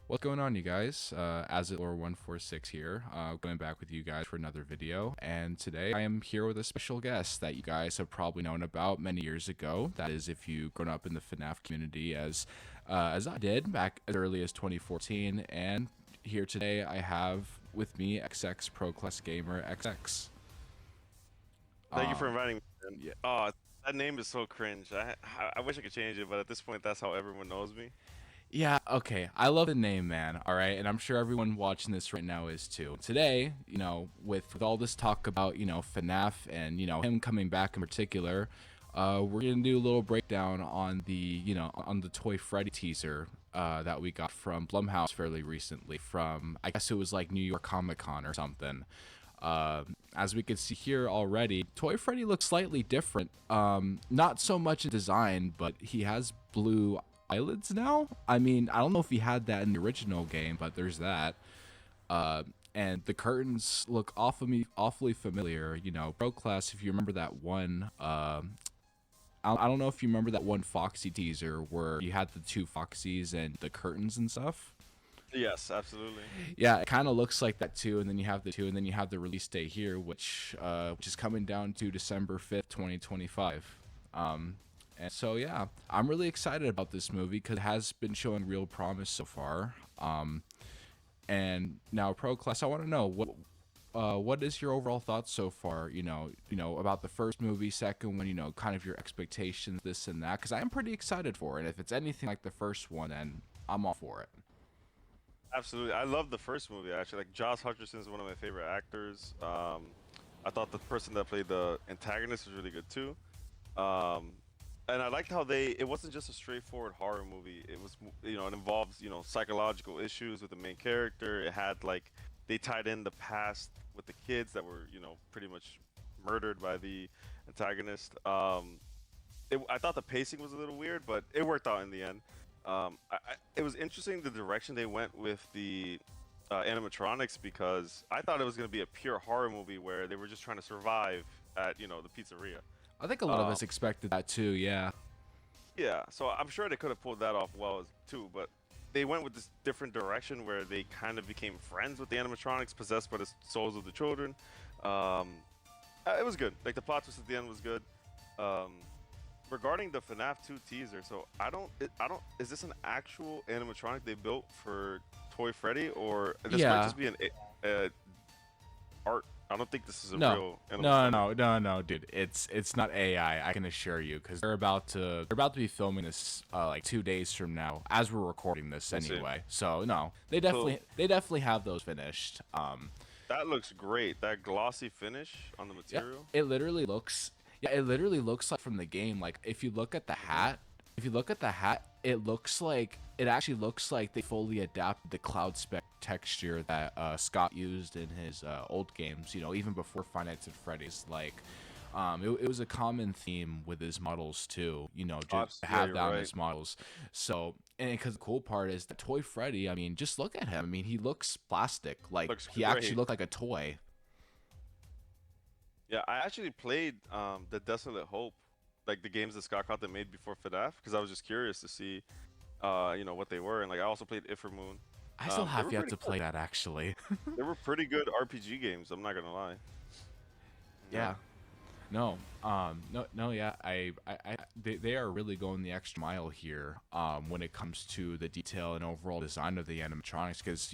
What's going on, you guys? As146 here, going back with you guys for another video. And today I am here with a special guest that you guys have probably known about many years ago. That is, if you've grown up in the FNAF community as I did back as early as 2014. And here today I have with me XX proclass gamer XX. Thank you for inviting me. Yeah. Oh, that name is so cringe. I wish I could change it, but at this point, that's how everyone knows me. Yeah, okay. I love the name, man. All right, and I'm sure everyone watching this right now is too. Today, with all this talk about, FNAF and, him coming back in particular, we're gonna do a little breakdown on on the Toy Freddy teaser that we got from Blumhouse fairly recently from, I guess it was like New York Comic Con or something. As we can see here already, Toy Freddy looks slightly different. Not so much in design, but he has blue eyelids now. I mean, I don't know if he had that in the original game, but there's that. And the curtains look awfully familiar. Proclass, if you remember that one, I don't know if you remember that one Foxy teaser where you had the two Foxies and the curtains and stuff. Yes, absolutely. Yeah, it kind of looks like that too, and then you have the release date here, which is coming down to December 5th, 2025. And so yeah, I'm really excited about this movie because it has been showing real promise so far. And now proclass, I want to know what is your overall thoughts so far? About the first movie, second one, kind of your expectations, this and that. Because I am pretty excited for it. If it's anything like the first one, then I'm all for it. Absolutely. I love the first movie, actually. Like, Josh Hutcherson is one of my favorite actors. I thought the person that played the antagonist was really good, too. And I liked how it wasn't just a straightforward horror movie. It was, it involves, psychological issues with the main character. It had, they tied in the past with the kids that were, pretty much murdered by the antagonist. I thought the pacing was a little weird, but it worked out in the end. It was interesting the direction they went with the animatronics, because I thought it was going to be a pure horror movie where they were just trying to survive at, the pizzeria. I think a lot of us expected that too, yeah. Yeah, so I'm sure they could have pulled that off well too, but they went with this different direction where they kind of became friends with the animatronics possessed by the souls of the children. It was good. Like, the plot twist at the end was good. Regarding the FNAF 2 teaser, so is this an actual animatronic they built for Toy Freddy, or this might just be an art? I don't think this is a real animatronic. No, dude. It's not AI, I can assure you, because they're about to be filming this like 2 days from now, as we're recording this anyway. So no, they definitely have those finished. That looks great. That glossy finish on the material. Yeah, it literally looks like from the game. Like, if you look at the hat, it actually looks like they fully adapted the cloud spec texture that Scott used in his old games, even before Five Nights at Freddy's. Like, it was a common theme with his models too, just to have down his models. So, and because the cool part is the Toy Freddy, I mean, just look at him. I mean, he looks plastic. Like, he actually looked like a toy. Yeah, I actually played the Desolate Hope, like the games that Scott Cawthon made before FNAF, because I was just curious to see, what they were. And like, I also played Moon. I still have yet to play that, actually. They were pretty good RPG games, I'm not gonna lie. Yeah. No, yeah. They are really going the extra mile here when it comes to the detail and overall design of the animatronics, because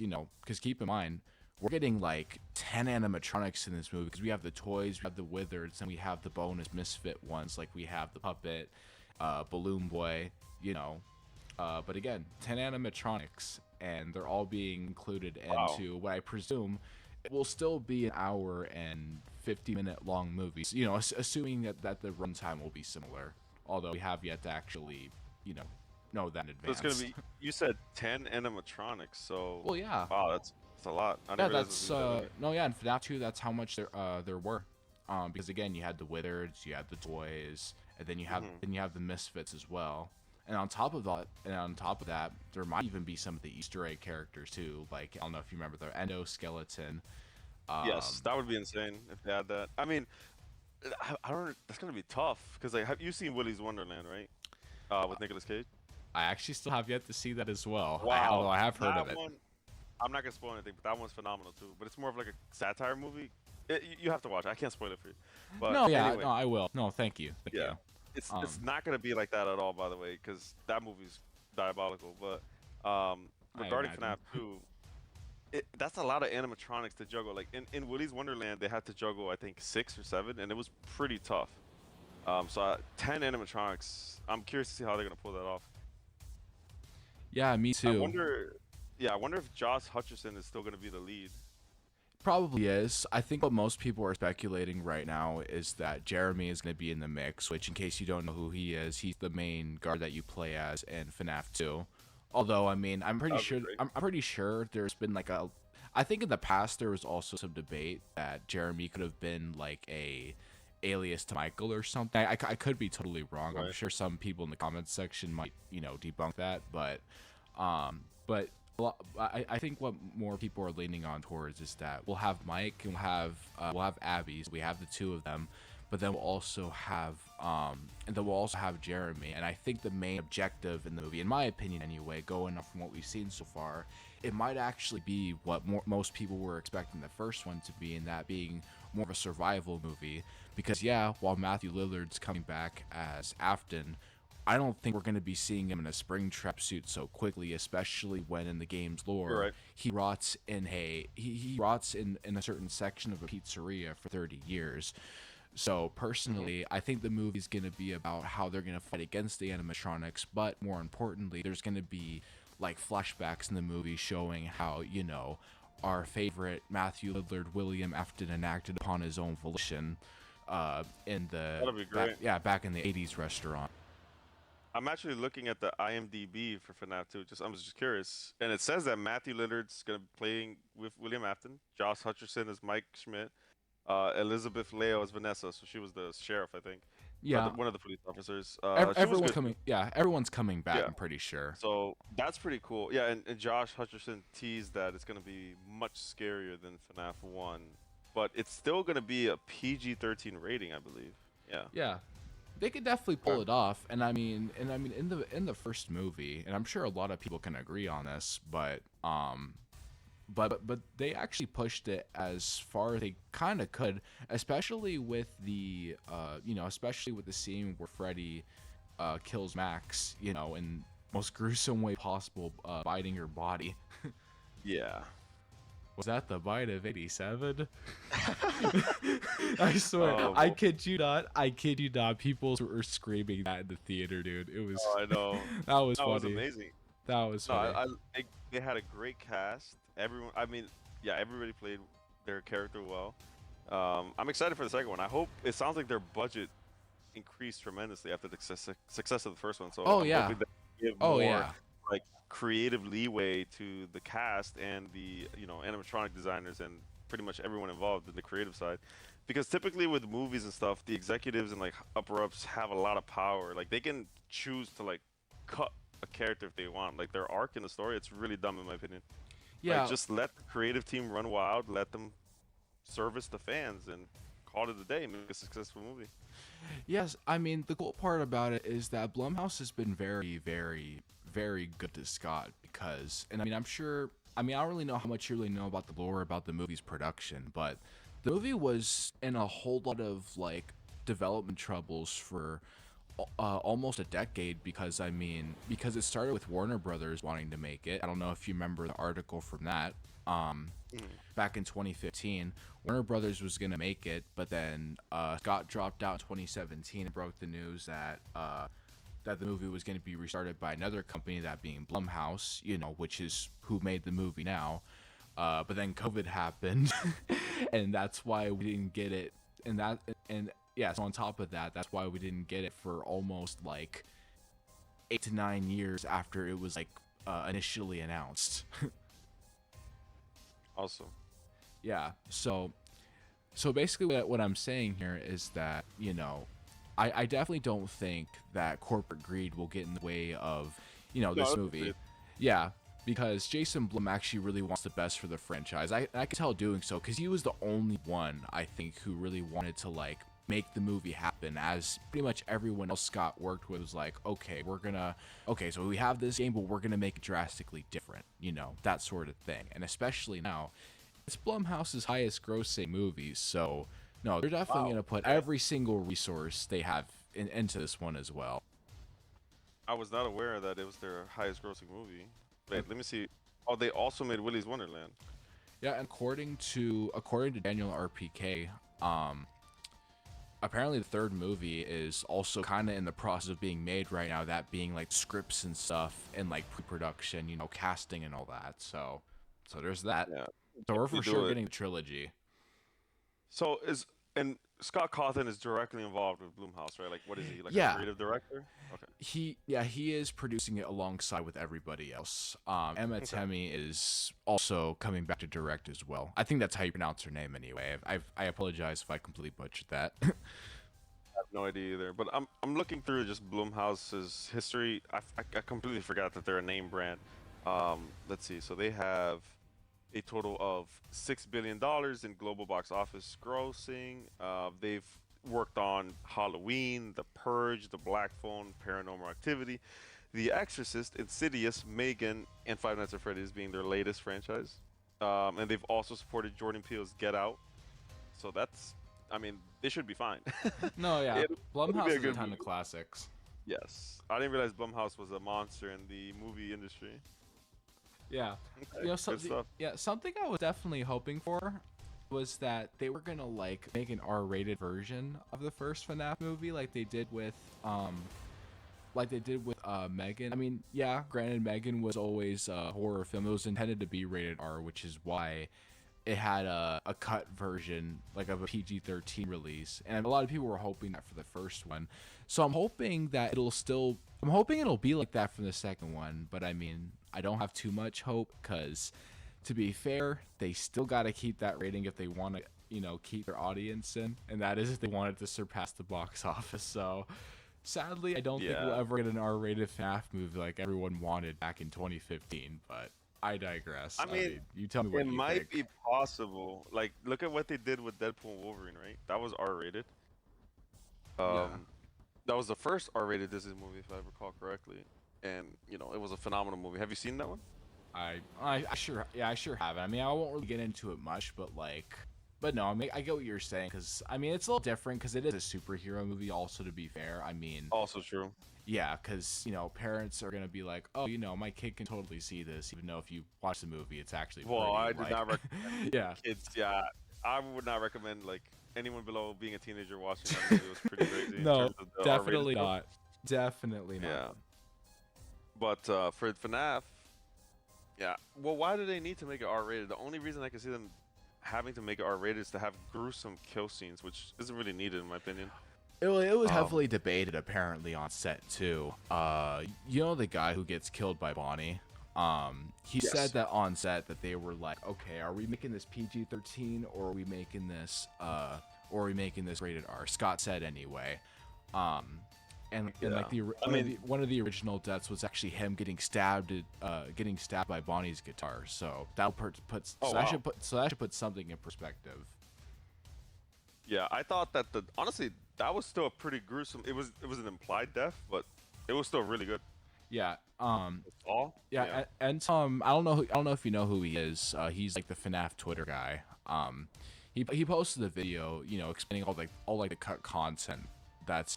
keep in mind, we're getting like 10 animatronics in this movie, because we have the toys, we have the wizards, and we have the bonus misfit ones, like we have the puppet, Balloon Boy, but again, 10 animatronics, and they're all being included into what I presume it will still be an hour and 50-minute long movie. Assuming that the runtime will be similar, although we have yet to actually, know that in advance. So it's gonna be. You said 10 animatronics, so. Well, yeah. Wow, that's a lot. Yeah, that's no, yeah. In FNAF 2, that's how much there were. Because again, you had the wizards, you had the toys, and then you have the misfits as well. And on top of that, there might even be some of the Easter egg characters too. Like, I don't know if you remember the endoskeleton. Yes, that would be insane if they had that. I mean, I don't. That's gonna be tough, because like, have you seen Willy's Wonderland, right? With Nicolas Cage. I actually still have yet to see that as well. Wow, Although I have heard that of it. one. I'm not gonna spoil anything, but that one's phenomenal too. But it's more of like a satire movie. You have to watch it. I can't spoil it for you. But No, yeah, anyway, no, I will. No, thank you, thank yeah, you. it's not gonna be like that at all, by the way, because that movie's diabolical. But I regarding imagine. FNAF 2, that's a lot of animatronics to juggle. Like in Willy's Wonderland, they had to juggle I think 6 or 7, and it was pretty tough. 10 animatronics. I'm curious to see how they're gonna pull that off. Yeah, me I too. wonder, yeah, I wonder if Josh Hutcherson is still gonna be the lead. Probably is. I think what most people are speculating right now is that Jeremy is going to be in the mix, which, in case you don't know who he is, he's the main guard that you play as in FNAF 2. Although, I mean, I'm pretty That'd be sure great. I'm pretty sure there's been like a I think in the past there was also some debate that Jeremy could have been like a alias to Michael or something. I could be totally wrong. I'm Right. sure some people in the comments section might, debunk that, but I think what more people are leaning on towards is that we'll have Mike and we'll have Abby. So we have the two of them, but then we'll also have Jeremy. And I think the main objective in the movie, in my opinion anyway, going off from what we've seen so far, it might actually be what most people were expecting the first one to be, and that being more of a survival movie. Because yeah, while Matthew Lillard's coming back as Afton, I don't think we're going to be seeing him in a spring trap suit so quickly, especially when in the game's You're lore right. he rots in he rots in a certain section of a pizzeria for 30 years. So personally, I think the movie's going to be about how they're going to fight against the animatronics, but more importantly, there's going to be like flashbacks in the movie showing how, our favorite Matthew Lillard, William Afton, enacted upon his own volition in the That'll be great. back in the 80s restaurant. I'm actually looking at the IMDb for FNAF 2. I was just curious, and it says that Matthew Lillard's gonna be playing with William Afton. Josh Hutcherson is Mike Schmidt. Elizabeth Leo is Vanessa, so she was the sheriff, I think, or Yeah, one of the police officers. She was everyone's good. coming. Yeah, everyone's coming back. Yeah, I'm pretty sure. so that's pretty cool. Yeah, and Josh Hutcherson teased that it's gonna be much scarier than FNAF 1, but it's still gonna be a PG-13 rating, I believe. Yeah. Yeah, they could definitely pull Okay. it off. And I mean, in the first movie, and I'm sure a lot of people can agree on this, but they actually pushed it as far as they kind of could, especially with especially with the scene where Freddy kills Max, in most gruesome way possible, biting her body. Yeah. Was that the bite of 87? I swear, Oh, I well, kid you not. I kid you not. People were screaming that in the theater, dude. It was oh, I know. that was That was funny. amazing. That was No, funny. they had a great cast. Everyone, I mean, yeah, everybody played their character well. I'm excited for the second one. I hope it sounds like their budget increased tremendously after the success of the first one. So Oh I'm yeah. hoping they give Oh more yeah. like creative leeway to the cast and the animatronic designers and pretty much everyone involved in the creative side. Because typically with movies and stuff, the executives and like upper ups have a lot of power. Like they can choose to like cut a character if they want. Like their arc in the story, it's really dumb in my opinion. Like Yeah. just let the creative team run wild, let them service the fans, and call it a day. Make a successful movie. Yes, I mean the cool part about it is that Blumhouse has been very, very, very good to Scott because, and I mean I'm sure, I mean I don't really know how much you really know about the lore about the movie's production, but the movie was in a whole lot of like development troubles for almost a decade because it started with Warner Brothers wanting to make it. I don't know if you remember the article from that. Um, Mm. Back in 2015, Warner Brothers was gonna make it, but then Scott dropped out in 2017 and broke the news that the movie was going to be restarted by another company, that being Blumhouse, which is who made the movie now. But then COVID happened, and that's why we didn't get it. And yeah, so on top of that, that's why we didn't get it for almost like 8 to 9 years after it was like initially announced. Awesome. Yeah. So basically, what I'm saying here is that I definitely don't think that corporate greed will get in the way of No, this that's movie. good. Yeah, because Jason Blum actually really wants the best for the franchise. I can tell doing so because he was the only one I think who really wanted to like make the movie happen, as pretty much everyone else Scott worked with was like, okay, so we have this game, but we're gonna make it drastically different, that sort of thing. And especially now, it's Blumhouse's highest grossing movie, so no, they're definitely gonna put every single resource they have into this one as well. I was not aware that it was their highest grossing movie. Wait, let me see. Oh, they also made Willy's Wonderland. Yeah, and according to Daniel RPK, apparently the third movie is also kind of in the process of being made right now, that being like scripts and stuff and like pre-production, casting and all that. So there's that. Yeah. So we're for sure getting the trilogy. So and Scott Cawthon is directly involved with Blumhouse, right? Like, what is he, like Yeah. a creative director? Okay. He is producing it alongside with everybody else. Emma Temmie is also coming back to direct as well. I think that's how you pronounce her name anyway. I apologize if I completely butchered that. I have no idea either. But I'm looking through just Blumhouse's history. I completely forgot that they're a name brand. Let's see. So they have a total of $6 billion in global box office grossing. They've worked on Halloween, The Purge, The Black Phone, Paranormal Activity, The Exorcist, Insidious, Megan, and Five Nights at Freddy's being their latest franchise. And they've also supported Jordan Peele's Get Out. So they should be fine. No, yeah. Blumhouse has a ton movie. of classics. Yes. I didn't realize Blumhouse was a monster in the movie industry. Yeah. Something I was definitely hoping for was that they were gonna like make an R-rated version of the first FNAF movie, like they did with Megan. I mean, yeah, granted, Megan was always a horror film. It was intended to be rated R, which is why it had a cut version, like of a PG-13 release, and a lot of people were hoping that for the first one. So I'm hoping it'll be like that for the second one. But I mean, I don't have too much hope, because to be fair, they still got to keep that rating if they want to, keep their audience in, and that is if they wanted to surpass the box office. So sadly, I don't think we'll ever get an R-rated FNAF movie like everyone wanted back in 2015, but I digress. I mean, you tell me what you think. It might be possible. Like, look at what they did with Deadpool and Wolverine, right? That was R-rated. That was the first R-rated Disney movie, if I recall correctly. And, it was a phenomenal movie. Have you seen that one? I sure have. I mean, I won't really get into it much, but no, I mean, I get what you're saying, because I mean, it's a little different because it is a superhero movie. Also, to be fair, I mean, also true. Yeah, because parents are gonna be like, oh, my kid can totally see this, even though if you watch the movie, it's actually I do not recommend yeah, kids. Yeah, I would not recommend like anyone below being a teenager watching that movie. It was pretty crazy. No, definitely not. Definitely not. Yeah, but for FNAF, yeah. Well, why do they need to make it R-rated? The only reason I can see them having to make it R-rated is to have gruesome kill scenes, which isn't really needed in my opinion. It was heavily debated apparently on set too. The guy who gets killed by Bonnie. He said that on set that they were like, okay, are we making this PG-13 or are we making this rated R? Scott said anyway. And like one of the original deaths was actually him getting stabbed by Bonnie's guitar. So that should put something in perspective. Yeah, I thought that honestly that was still a pretty gruesome. It was an implied death, but it was still really good. Yeah. Yeah. And Tom, I don't know if you know who he is. He's like the FNAF Twitter guy. He posted a video, explaining all the cut content that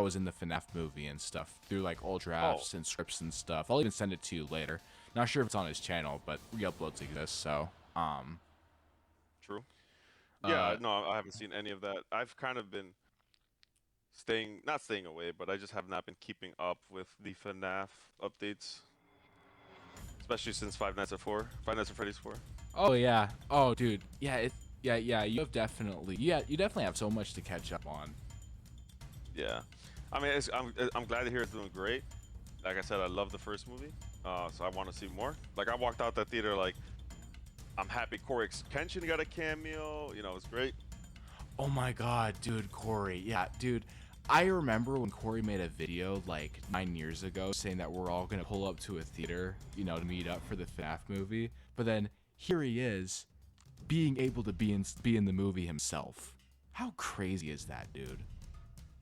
was in the FNAF movie and stuff through like old drafts and scripts and stuff. I'll even send it to you later. Not sure if it's on his channel, but re-uploads exist. So true. Yeah, no, I haven't seen any of that. I've kind of been not staying away, but I just have not been keeping up with the FNAF updates, especially since Five Nights at Freddy's 4. Oh yeah. Oh dude. Yeah. You definitely have so much to catch up on. Yeah, I mean, I'm glad to hear it's doing great. Like I said, I love the first movie, so I want to see more. Like I walked out that theater like, I'm happy Corey Kenshin got a cameo. It's great. Oh my god, dude, Corey. Yeah, dude. I remember when Corey made a video like 9 years ago saying that we're all gonna pull up to a theater, to meet up for the FNAF movie. But then here he is, being able to be in the movie himself. How crazy is that, dude?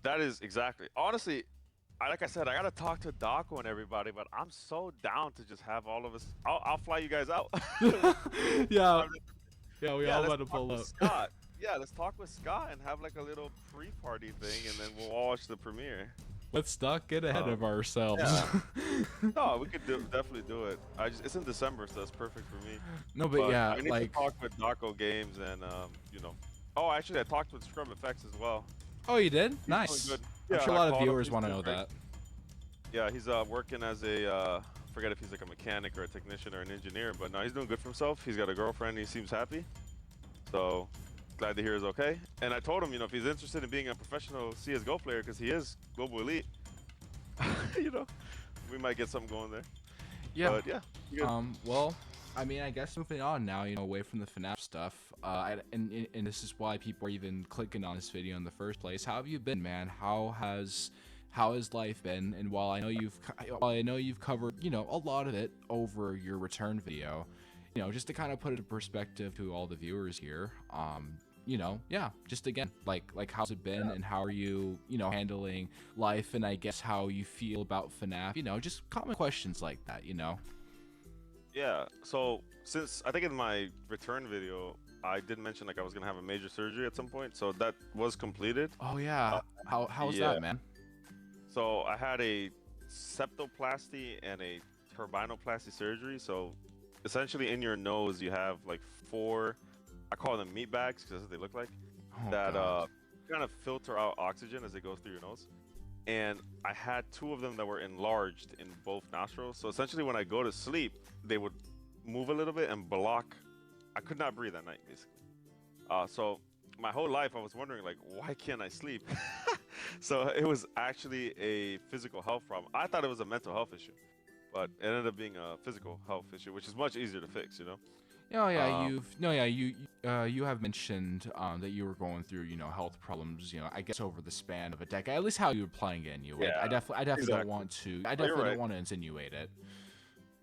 That is exactly. Honestly, like I said, I gotta talk to Daco and everybody, but I'm so down to just have all of us. I'll fly you guys out. Yeah, yeah, we Yeah, all let's about to talk pull with up. Scott. Yeah, let's talk with Scott and have like a little pre-party thing, and then we'll all watch the premiere. Let's not get ahead of ourselves. Yeah. No, we could definitely do it. It's in December, so that's perfect for me. No, but But yeah, I need to like, talk with Daco Games and you know. Oh, actually, I talked with Scrub Effects as well. oh, you did? He's doing Nice. good. I'm Yeah, sure a I lot of called him. viewers He's want to doing know great. that. Yeah, he's working as a forget if he's like a mechanic or a technician or an engineer, but no, he's doing good for himself. He's got a girlfriend. He seems happy. So glad to hear he's okay. And I told him, you know, if he's interested in being a professional CS:GO player, because he is global elite, you know, we might get something going there. Yeah. But yeah. Good. Well, I mean, I guess moving on now, you know, away from the FNAF stuff, and this is why people are even clicking on this video in the first place. How have you been, man? How has life been? And while I know you've covered, you know, a lot of it over your return video, you know, just to kind of put it in perspective to all the viewers here, you know, yeah, just again, like how's it been, and how are you, you know, handling life, and I guess how you feel about FNAF, you know, just common questions like that, you know. Yeah. So since I think in my return video, I did mention like I was gonna have a major surgery at some point, so that was completed. Oh yeah, how's yeah. that, man? So I had a septoplasty and a turbinoplasty surgery. So essentially in your nose you have like 4, I call them meat bags because that's what they look like, Oh, that God. kind of filter out oxygen as it goes through your nose. And I had 2 of them that were enlarged in both nostrils. So essentially when I go to sleep, they would move a little bit and block. I could not breathe at night, basically. So my whole life I was wondering like, why can't I sleep? So it was actually a physical health problem. I thought it was a mental health issue, but it ended up being a physical health issue, which is much easier to fix, you know? Oh yeah, Um, you have mentioned that you were going through, you know, health problems, you know, I guess over the span of a decade. At least how you were playing it anyway. Yeah, I definitely don't exactly. want to. I You're definitely right. don't want to insinuate it.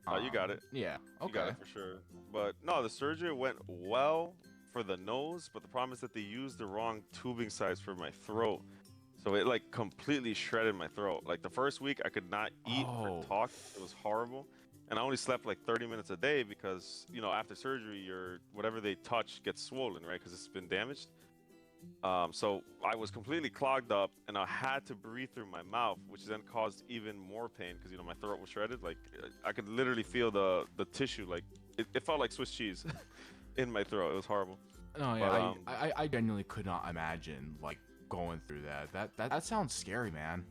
No, you got it. Yeah. You got Okay. it for sure. But no, the surgery went well for the nose, but the problem is that they used the wrong tubing size for my throat. So it like completely shredded my throat. Like the first week I could not eat or Oh. talk. It was horrible. And I only slept like 30 minutes a day because, you know, after surgery, your whatever they touch gets swollen, right? Because it's been damaged. So I was completely clogged up, and I had to breathe through my mouth, which then caused even more pain because, you know, my throat was shredded. Like I could literally feel the tissue, like it felt like Swiss cheese in my throat. It was horrible. No, yeah, But I genuinely could not imagine like going through that. That sounds scary, man.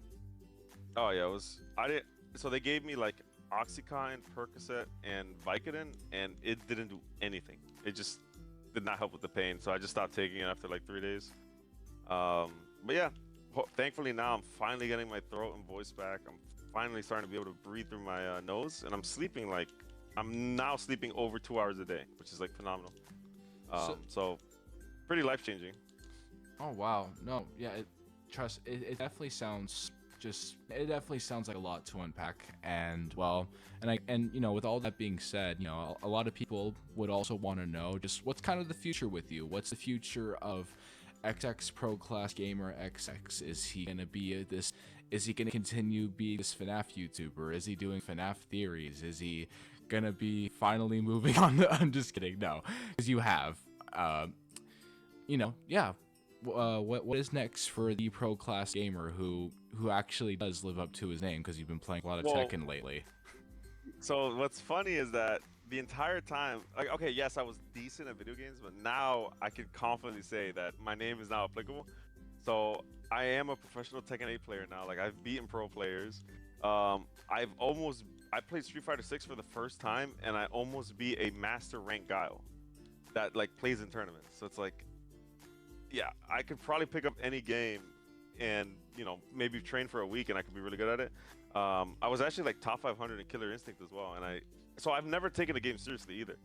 oh yeah, it was. I didn't. So they gave me like Oxycontin, Percocet, and Vicodin, and it didn't do anything. It just did not help with the pain. So I just stopped taking it after like 3 days. But yeah, thankfully now I'm finally getting my throat and voice back. I'm finally starting to be able to breathe through my nose, and I'm sleeping like I'm now sleeping over 2 hours a day, which is like phenomenal. So pretty life changing. Oh wow, no, yeah, it definitely sounds it definitely sounds like a lot to unpack, and well, and you know, with all that being said, you know, a lot of people would also want to know just what's kind of the future with you. What's the future of XX Pro Class Gamer XX? Is he gonna be this? Is he gonna continue being this FNAF YouTuber? Is he doing FNAF theories? Is he gonna be finally moving on? I'm just kidding, no, because you have. You know, yeah. What is next for the pro class gamer who actually does live up to his name, because you've been playing a lot of Well, Tekken lately? so what's funny is that the entire time, like, okay, yes, I was decent at video games, but now I can confidently say that my name is now applicable. So I am a professional Tekken 8 player now. Like I've beaten pro players. I played Street Fighter 6 for the first time, and I almost beat a master rank Guile that like plays in tournaments. So it's like, yeah, I could probably pick up any game and, you know, maybe train for a week and I could be really good at it. I was actually like top 500 in Killer Instinct as well, and so I've never taken a game seriously either.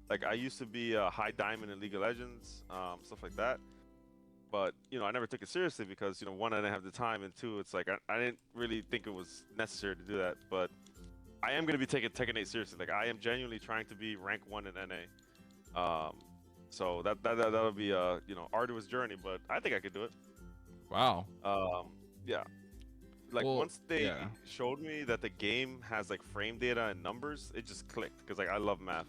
Like I used to be a high diamond in League of Legends, stuff like that. But, you know, I never took it seriously because, you know, one, I didn't have the time, and two, it's like I didn't really think it was necessary to do that. But I am going to be taking Tekken 8 seriously. Like I am genuinely trying to be rank 1 in NA. So that'll be a arduous journey, but I think I could do it. Wow. Yeah. Like Well, once they yeah. showed me that the game has like frame data and numbers, it just clicked because like I love math.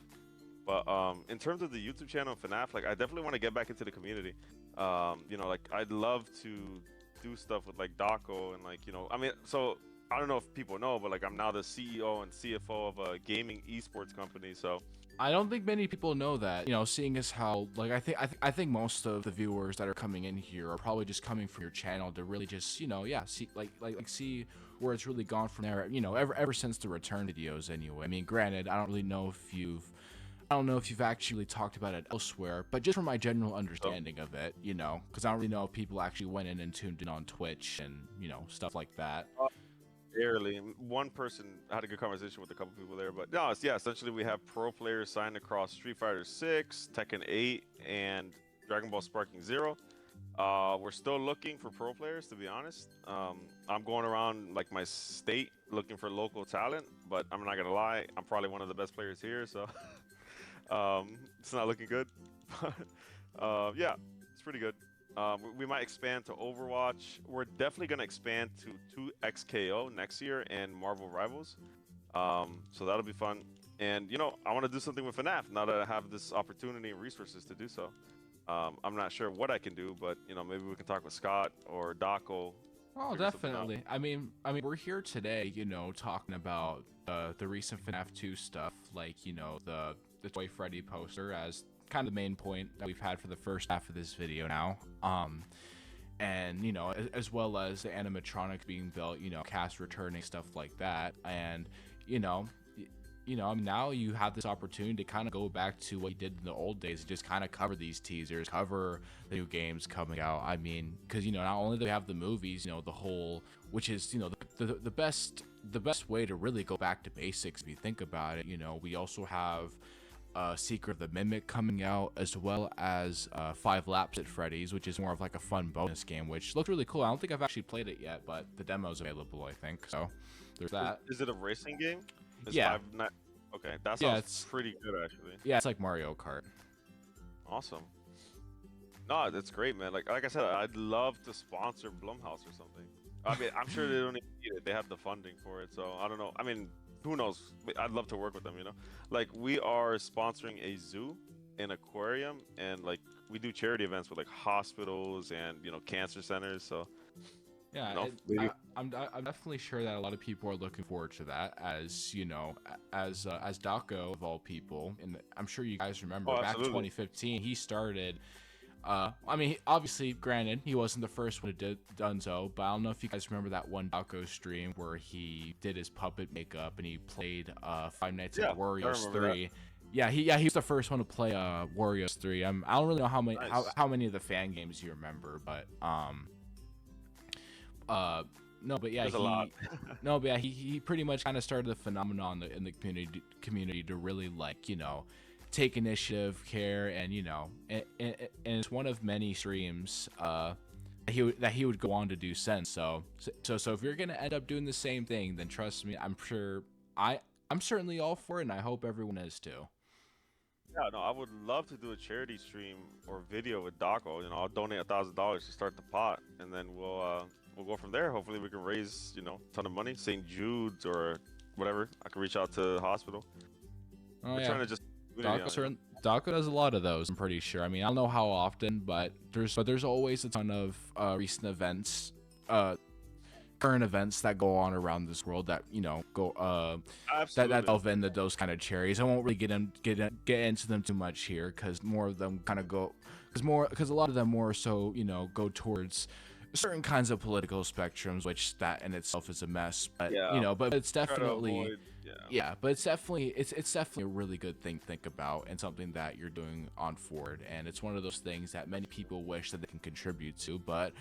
But in terms of the YouTube channel FNAF, like I definitely want to get back into the community. Like I'd love to do stuff with like Daco and like I mean, so I don't know if people know, but like I'm now the CEO and CFO of a gaming esports company. So I don't think many people know that, seeing as how, like, I think most of the viewers that are coming in here are probably just coming from your channel to really just, yeah, see, see where it's really gone from there, ever since the return videos anyway. I mean, granted, I don't know if you've actually talked about it elsewhere, but just from my general understanding of it, because I don't really know if people actually went in and tuned in on Twitch and, stuff like that. barely. One person had a good conversation with a couple people there, but no, yeah. Essentially, we have pro players signed across Street Fighter 6, Tekken 8, and Dragon Ball Sparking Zero. We're still looking for pro players, to be honest. I'm going around like my state looking for local talent, but I'm not gonna lie, I'm probably one of the best players here, so it's not looking good. Yeah, it's pretty good. We might expand to Overwatch. We're definitely gonna expand to 2XKO next year and Marvel Rivals. So that'll be fun. And I want to do something with FNAF now that I have this opportunity and resources to do so. I'm not sure what I can do, but maybe we can talk with Scott or Daco. Oh, Figure something out. definitely. We're here today, talking about the recent FNAF 2 stuff, like, the Toy Freddy poster as kind of the main point that we've had for the first half of this video now. And as well as the animatronics being built, cast returning, stuff like that. And now you have this opportunity to kind of go back to what you did in the old days and just kind of cover these teasers, cover the new games coming out. I mean, because not only do we have the movies, the whole, which is the best way to really go back to basics if you think about it. We also have Secret of the Mimic coming out, as well as 5 Laps at Freddy's, which is more of like a fun bonus game, which looked really cool. I don't think I've actually played it yet, but the demo's available, I think. So there's that. Is it a racing game? Yeah. Okay, that Yeah, sounds it's pretty good actually. yeah, it's like Mario Kart. Awesome. No, that's great, man. Like I said, I'd love to sponsor Blumhouse or something. I mean, I'm sure they don't even need it. They have the funding for it, so I don't know. I mean, who knows? I'd love to work with them. Like we are sponsoring a zoo, an aquarium, and like we do charity events with like hospitals and cancer centers. So Yeah, maybe. I'm definitely sure that a lot of people are looking forward to that, as as Daco of all people, and I'm sure you guys remember Oh, back in absolutely. 2015 he started. I mean, obviously, granted, he wasn't the first one to done so, but I don't know if you guys remember that one Daco stream where he did his puppet makeup and he played Five Nights Yeah, at I Wario's remember that. 3. Yeah, he was the first one to play Wario's 3. I don't really know Nice. how many of the fan games you remember, but no, but yeah, There's a lot. he pretty much kind of started the phenomenon in the community to really, like, take initiative, care, and and it's one of many streams that he would go on to do since. So if you're gonna end up doing the same thing, then trust me, I'm certainly all for it, and I hope everyone is too. Yeah, no, I would love to do a charity stream or video with Daco. I'll donate $1,000 to start the pot, and then we'll go from there. Hopefully, we can raise a ton of money. St. Jude's or whatever. I can reach out to the hospital. Oh We're yeah, trying to just Daco does a lot of those. I'm pretty sure. I mean, I don't know how often, but there's always a ton of recent events, current events that go on around this world that go absolutely. that delve into those kind of cherries. I won't really get into them too much here, because more of them kind of go because a lot of them more so go towards certain kinds of political spectrums, which that in itself is a mess. But Yeah. but it's Try to definitely. avoid. Yeah. Yeah, but it's definitely a really good thing to think about, and something that you're doing on forward. And it's one of those things that many people wish that they can contribute to, but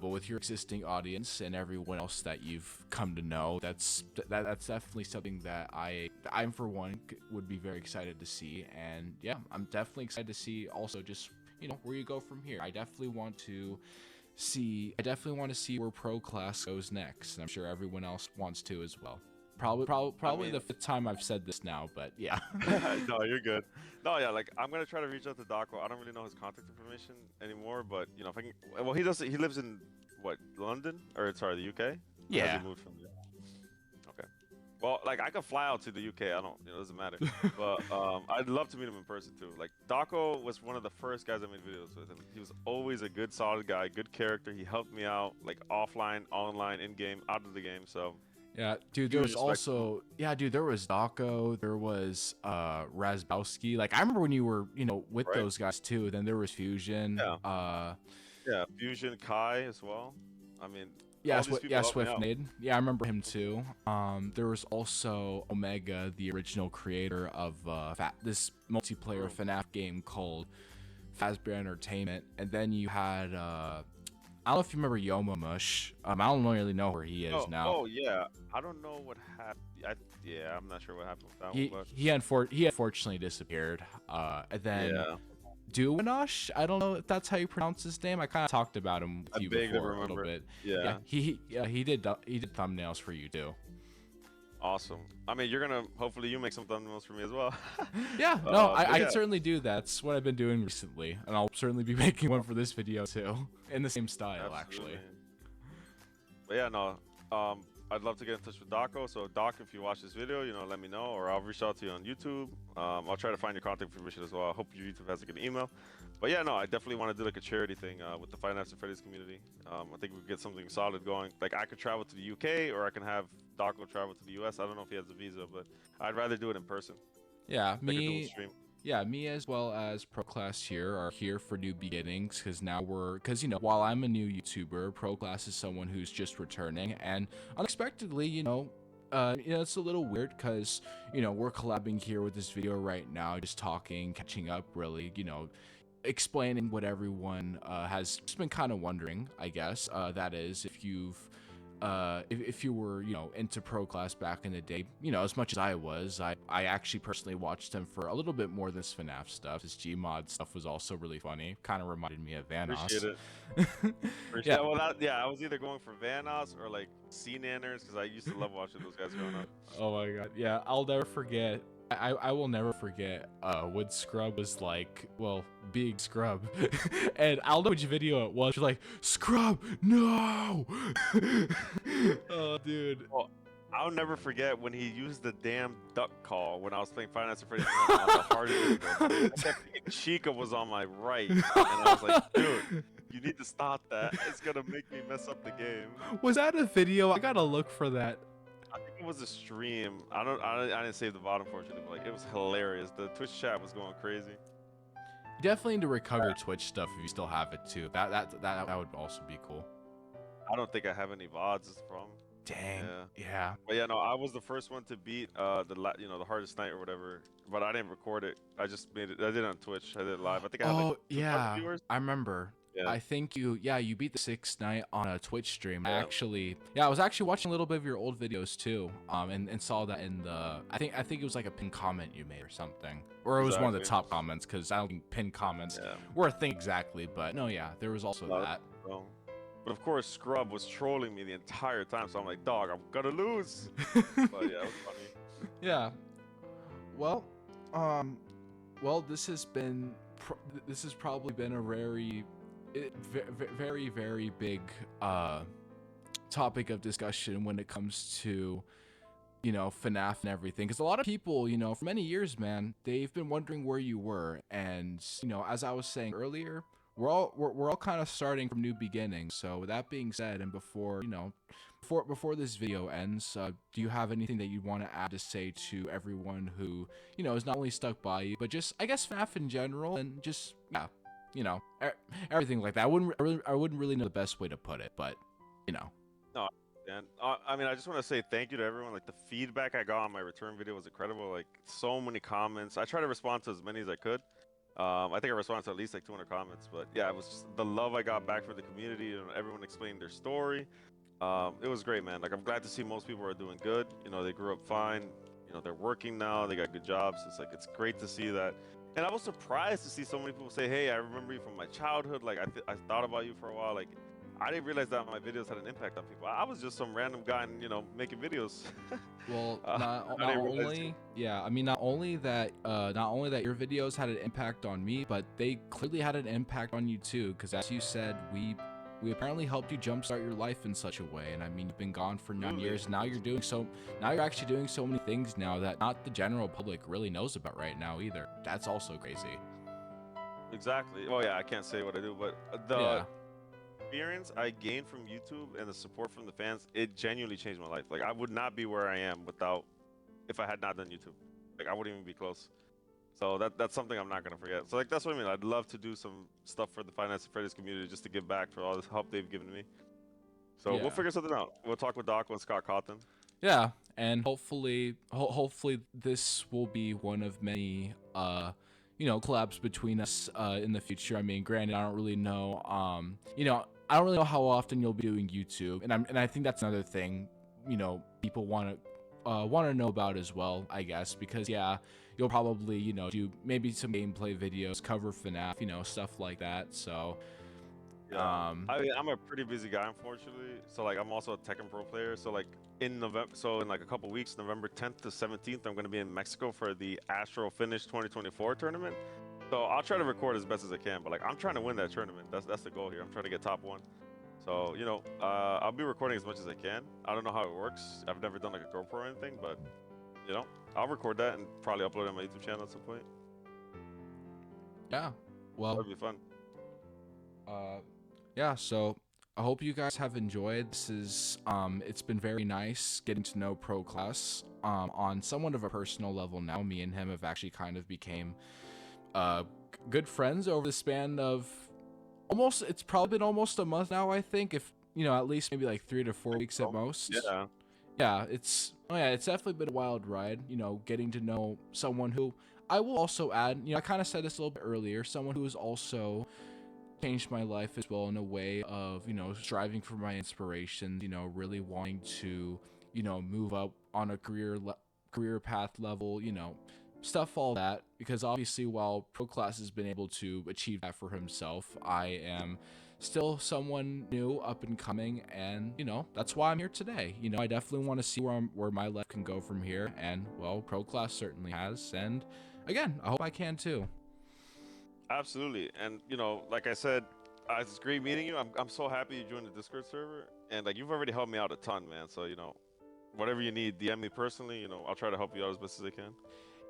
with your existing audience and everyone else that you've come to know, that's definitely something that I'm for one would be very excited to see. And yeah, I'm definitely excited to see also just where you go from here. I definitely want to see where Proclass goes next, and I'm sure everyone else wants to as well. Probably mean, the fifth time I've said this now, but yeah. no, you're good. No, yeah, like I'm gonna try to reach out to Daco. I don't really know his contact information anymore, but you know, if I can, well, he does. He lives in what, London, or sorry, the UK? Or has Yeah. he moved from there? Okay. Well, like I could fly out to the UK. I don't, you know, it doesn't matter. But I'd love to meet him in person too. Like Daco was one of the first guys I made videos with, and he was always a good, solid guy, good character. He helped me out, like offline, online, in game, out of the game. So. Yeah, dude, there was also, yeah, dude, there was Daco, there was Razbowski. Like I remember when you were, you know, with those guys too. Then there was Fusion. Yeah. Yeah, Fusion, Kai as well. I mean, yeah, Swiftnade. Yeah, I remember him too. There was also Omega, the original creator of this multiplayer FNAF game called Fazbear Entertainment, and then you had I don't know if you remember Yoma Mush. I don't really know where he is now. Oh yeah, I don't know what happened. Yeah, I'm not sure what happened with that one. But... he unfortunately disappeared. And then Duinosh, I don't know if that's how you pronounce his name. I kind of talked about him with you before a little bit. Yeah. He did thumbnails for you too. Awesome. I mean, you're gonna hopefully you make some thumbnails for me as well. Yeah, no, I can certainly do that. That's what I've been doing recently, and I'll certainly be making one for this video too, in the same style. Absolutely. Actually. But yeah, no, I'd love to get in touch with Daco. So Doc, if you watch this video, you know, let me know, or I'll reach out to you on YouTube. I'll try to find your contact information as well. I hope your YouTube has a good email. But yeah, no, I definitely want to do like a charity thing with the Five Nights at Freddy's community. I think we could get something solid going. Like I could travel to the UK, or I can have Daco travel to the US. I don't know if he has a visa, but I'd rather do it in person. Yeah, me as well as Proclass here are here for new beginnings, because you know, while I'm a new YouTuber, Proclass is someone who's just returning, and unexpectedly, you know, it's a little weird because, you know, we're collabing here with this video right now, just talking, catching up, really, you know, explaining what everyone has just been kind of wondering, I guess. That is, if you were, you know, into Proclass back in the day, you know, as much as I was, I actually personally watched him for a little bit more than FNAF stuff. His Gmod stuff was also really funny. Kind of reminded me of Vanos. Appreciate it. Yeah. Well, I was either going for Vanos or like C-Nanners, because I used to love watching those guys growing up. Oh my god, yeah, I'll never forget. I will never forget when Scrub was like, well, big Scrub. And I'll know which video it was. You're like, Scrub, no! Oh, dude. Well, I'll never forget when he used the damn duck call when I was playing Five Nights at Freddy's on the hardest. Chica was on my right. And I was like, dude, you need to stop that. It's going to make me mess up the game. Was that a video? I gotta look for that. I think it was a stream. I didn't save the VOD, unfortunately, but like it was hilarious. The Twitch chat was going crazy. Definitely need to recover Twitch stuff if you still have it too. That would also be cool. I don't think I have any VODs. Is the problem. Dang. Yeah. But yeah, no, I was the first one to beat the hardest night or whatever. But I didn't record it. I just made it. I did it on Twitch. I did it live. I think I had like 2,000 viewers. I remember. Yeah. I think you beat the 6th night on a Twitch stream. Yeah. I was actually watching a little bit of your old videos too, and saw that in the, I think it was like a pinned comment you made or something, or it was one of the top comments, because I don't think pinned comments were a thing exactly, but no, yeah, there was also that. But of course, Scrub was trolling me the entire time, so I'm like, dog, I'm gonna lose. But yeah, it was funny. Yeah. Well, this has probably been a very, very big topic of discussion when it comes to, you know, FNAF and everything, because a lot of people, you know, for many years, man, they've been wondering where you were, and you know, as I was saying earlier, we're all kind of starting from new beginnings. So with that being said, and before this video ends, do you have anything that you want to add to say to everyone who, you know, is not only stuck by you, but just, I guess, FNAF in general, and just, yeah, you know, everything like that? I wouldn't really know the best way to put it, but, you know. No, man. I mean, I just want to say thank you to everyone. Like, the feedback I got on my return video was incredible. Like, so many comments. I try to respond to as many as I could. I think I responded to at least like 200 comments. But yeah, it was just the love I got back from the community, and everyone explained their story. It was great, man. Like, I'm glad to see most people are doing good. You know, they grew up fine. You know, they're working now. They got good jobs. It's like, it's great to see that. And I was surprised to see so many people say, hey, I remember you from my childhood. Like, I thought about you for a while. Like, I didn't realize that my videos had an impact on people. I was just some random guy, and making videos. Well, uh, not I not didn't realize. only yeah, I mean not only that your videos had an impact on me, but they clearly had an impact on you too. Because as you said, we apparently helped you jumpstart your life in such a way. And I mean, you've been gone for 9 years. Absolutely. Now you're actually doing so many things now that not the general public really knows about right now either. That's also crazy. Exactly. Oh yeah, I can't say what I do, but the Yeah. experience I gained from YouTube and the support from the fans, it genuinely changed my life. Like I would not be where I am without if I had not done YouTube. Like I wouldn't even be close. So that's something I'm not gonna forget. So like that's what I mean. I'd love to do some stuff for the Finance and Freddy's community just to give back for all this help they've given me. So we'll Yeah. figure something out. We'll talk with Doc when Scott caught them. Yeah, and hopefully this will be one of many collabs between us in the future. I mean, granted, I don't really know I don't really know how often you'll be doing YouTube, and I think that's another thing people want to know about as well, I guess, because yeah, you'll probably do maybe some gameplay videos, cover FNAF, stuff like that. So Yeah, I'm a pretty busy guy, unfortunately. So like, I'm also a Tekken Pro player. So like in November, so in like a couple weeks, November 10th to 17th, I'm gonna be in Mexico for the Astro Finish 2024 tournament. So I'll try to record as best as I can. But like, I'm trying to win that tournament. That's the goal here. I'm trying to get top one. So I'll be recording as much as I can. I don't know how it works. I've never done like a GoPro or anything, but I'll record that and probably upload it on my YouTube channel at some point. yeah, well, That'd be fun. yeah, so I hope you guys have enjoyed. This is it's been very nice getting to know Proclass on somewhat of a personal level now. Me and him have actually kind of became good friends over the span of it's probably been almost a month now, I think, if at least maybe like 3 to 4 weeks at most. Yeah. Yeah, it's definitely been a wild ride, getting to know someone who I will also add, I kind of said this a little bit earlier, someone who has also changed my life as well in a way of, striving for my inspirations, really wanting to, move up on a career path level, stuff all that, because obviously while Proclass has been able to achieve that for himself, I am still someone new, up and coming, and that's why I'm here today. I definitely want to see where my life can go from here, and well, Proclass certainly has, and again, I hope I can too. Absolutely. And like I said, it's great meeting you. I'm so happy you joined the Discord server, and like you've already helped me out a ton, man. So whatever you need, DM me personally. I'll try to help you out as best as I can.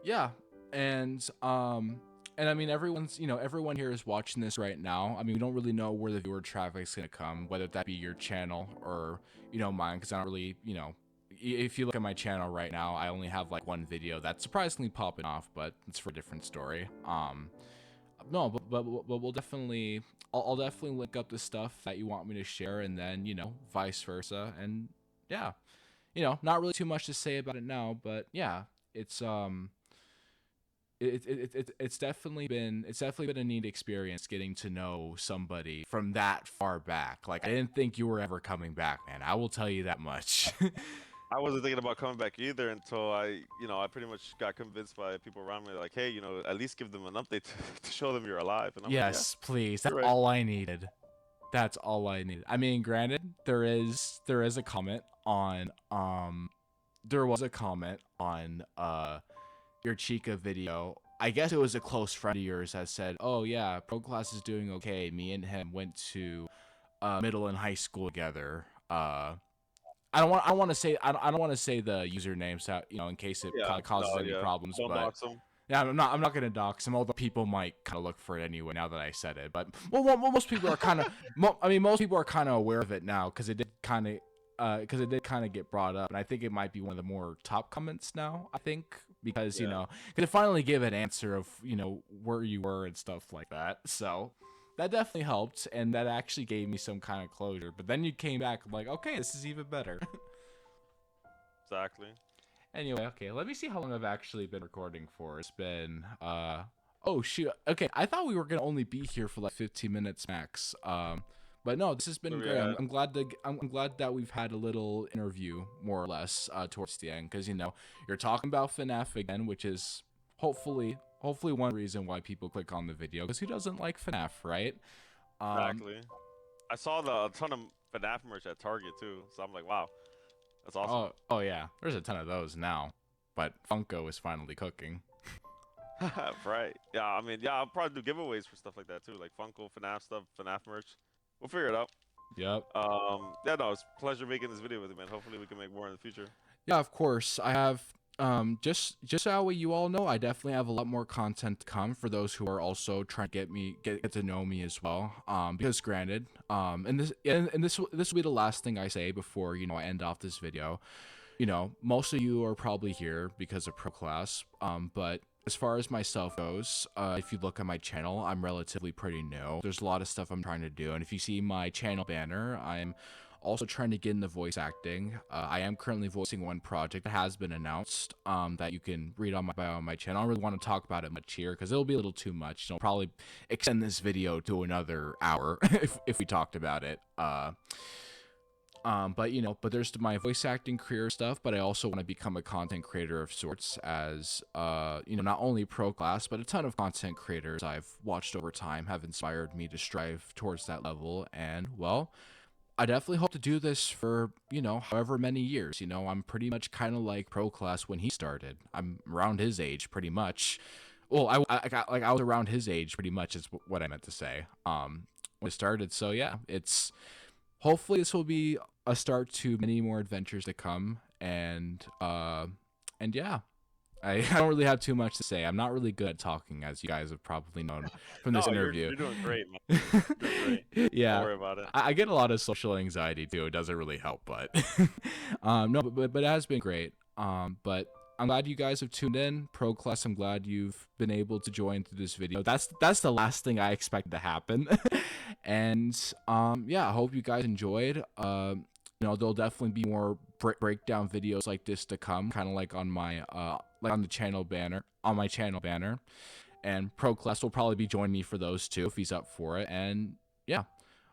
Yeah, and I mean everyone here is watching this right now. I mean, we don't really know where the viewer traffic is gonna come, whether that be your channel or mine, because I don't really if you look at my channel right now, I only have like one video that's surprisingly popping off, but it's for a different story. No, but we'll definitely I'll definitely link up the stuff that you want me to share, and then vice versa, and yeah, not really too much to say about it now, but yeah, it's it's definitely been a neat experience getting to know somebody from that far back. Like, I didn't think you were ever coming back, man. I will tell you that much. I wasn't thinking about coming back either until I pretty much got convinced by people around me, like, hey, at least give them an update to show them you're alive. And I'm Yes, please. like, That's right. all I needed. That's all I needed. I mean, granted, there is a comment on there was a comment on your Chica video. I guess it was a close friend of yours that said, "Oh yeah, Proclass is doing okay. Me and him went to middle and high school together." I don't want to say I don't want to say the username, so in case it Yeah. causes No. any Yeah. problems. Don't But dox them. yeah, I'm not gonna dox him. Although people might kind of look for it anyway now that I said it. But most people are kind of most people are kind of aware of it now because it did kind of get brought up, and I think it might be one of the more top comments now. I think because because it finally gave an answer of where you were and stuff like that. So that definitely helped, and that actually gave me some kind of closure. But then you came back, I'm like, okay, this is even better. Exactly. Anyway, okay, let me see how long I've actually been recording for. It's been oh shoot. Okay, I thought we were gonna only be here for like 15 minutes max. But no, this has been great. I'm glad that we've had a little interview, more or less, towards the end, because you're talking about FNAF again, which is hopefully one reason why people click on the video, because who doesn't like FNAF, right? Exactly. I saw a ton of FNAF merch at Target too, so I'm like, wow, that's awesome. Oh yeah, there's a ton of those now, but Funko is finally cooking. Right. Yeah, I mean, yeah, I'll probably do giveaways for stuff like that too, like Funko, FNAF stuff, FNAF merch. We'll figure it out. Yep. Yeah, no, it's a pleasure making this video with you, man. Hopefully we can make more in the future. Yeah, of course. I have just so you all know, I definitely have a lot more content to come for those who are also trying to get to know me as well. Because granted, and this will be the last thing I say before, you know, I end off this video. You know, most of you are probably here because of Proclass. But as far as myself goes, if you look at my channel, I'm relatively pretty new. There's a lot of stuff I'm trying to do, and if you see my channel banner, I'm also trying to get into voice acting. I am currently voicing one project that has been announced, that you can read on my bio on my channel. I don't really want to talk about it much here because it'll be a little too much. I'll probably extend this video to another hour if we talked about it. But you know, but there's my voice acting career stuff, but I also want to become a content creator of sorts, as you know, not only Proclass, but a ton of content creators I've watched over time have inspired me to strive towards that level. And well, I definitely hope to do this for, you know, however many years. You know, I'm pretty much kind of like Proclass when he started. I'm around his age pretty much. Well, I was around his age pretty much is what I meant to say. When it started. So yeah, it's hopefully this will be a start to many more adventures to come. And yeah, I don't really have too much to say. I'm not really good at talking, as you guys have probably known from this No, interview. you're doing great, man. You're doing great. Don't Yeah, worry about it. I get a lot of social anxiety too. It doesn't really help, but no, but it has been great. But I'm glad you guys have tuned in. Proclass, I'm glad you've been able to join through this video. That's the last thing I expected to happen. And yeah, I hope you guys enjoyed. You know, there'll definitely be more breakdown videos like this to come, kind of like on my like on the channel banner, on my channel banner. And Proclass will probably be joining me for those too if he's up for it. And yeah,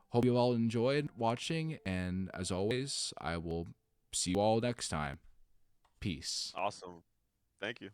hope you all enjoyed watching. And as always, I will see you all next time. Peace. Awesome. Thank you.